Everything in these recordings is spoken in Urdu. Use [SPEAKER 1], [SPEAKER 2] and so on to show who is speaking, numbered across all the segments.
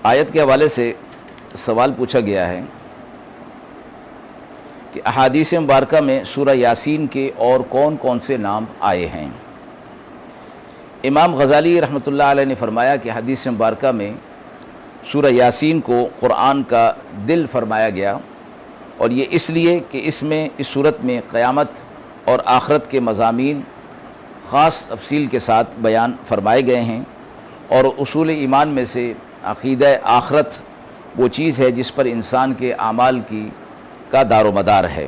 [SPEAKER 1] آیت کے حوالے سے سوال پوچھا گیا ہے کہ احادیث مبارکہ میں سورہ یاسین کے اور کون کون سے نام آئے ہیں۔ امام غزالی رحمۃ اللہ علیہ نے فرمایا کہ حدیث مبارکہ میں سورہ یاسین کو قرآن کا دل فرمایا گیا، اور یہ اس لیے کہ اس صورت میں قیامت اور آخرت کے مضامین خاص تفصیل کے ساتھ بیان فرمائے گئے ہیں، اور اصول ایمان میں سے عقیدہ آخرت وہ چیز ہے جس پر انسان کے اعمال کا دار و مدار ہے۔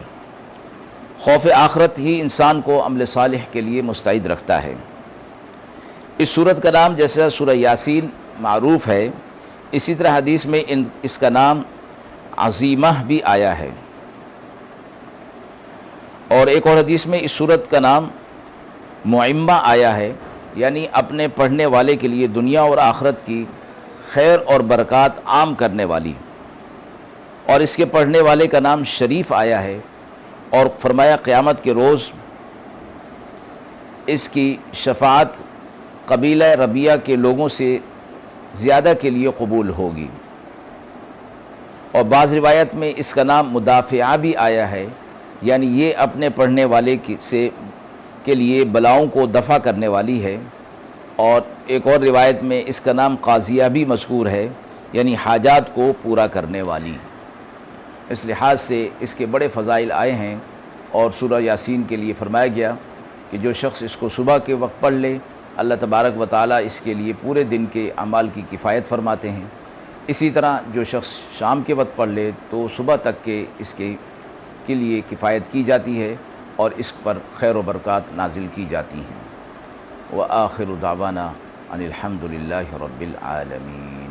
[SPEAKER 1] خوف آخرت ہی انسان کو عمل صالح کے لیے مستعد رکھتا ہے۔ اس سورت کا نام جیسا سورہ یاسین معروف ہے، اسی طرح حدیث میں اس کا نام عظیمہ بھی آیا ہے، اور ایک اور حدیث میں اس سورت کا نام معمہ آیا ہے، یعنی اپنے پڑھنے والے کے لیے دنیا اور آخرت کی خیر اور برکات عام کرنے والی، اور اس کے پڑھنے والے کا نام شریف آیا ہے، اور فرمایا قیامت کے روز اس کی شفاعت قبیلہ ربیہ کے لوگوں سے زیادہ کے لیے قبول ہوگی، اور بعض روایت میں اس کا نام مدافعہ بھی آیا ہے، یعنی یہ اپنے پڑھنے والے کے لیے بلاؤں کو دفع کرنے والی ہے، اور ایک اور روایت میں اس کا نام قاضیہ بھی مذکور ہے، یعنی حاجات کو پورا کرنے والی۔ اس لحاظ سے اس کے بڑے فضائل آئے ہیں، اور سورہ یاسین کے لیے فرمایا گیا کہ جو شخص اس کو صبح کے وقت پڑھ لے، اللہ تبارک و تعالیٰ اس کے لیے پورے دن کے اعمال کی کفایت فرماتے ہیں۔ اسی طرح جو شخص شام کے وقت پڑھ لے تو صبح تک کے اس کے لیے کفایت کی جاتی ہے، اور اس پر خیر و برکات نازل کی جاتی ہیں۔ وآخر دعوانا ان الحمد للہ رب العالمین۔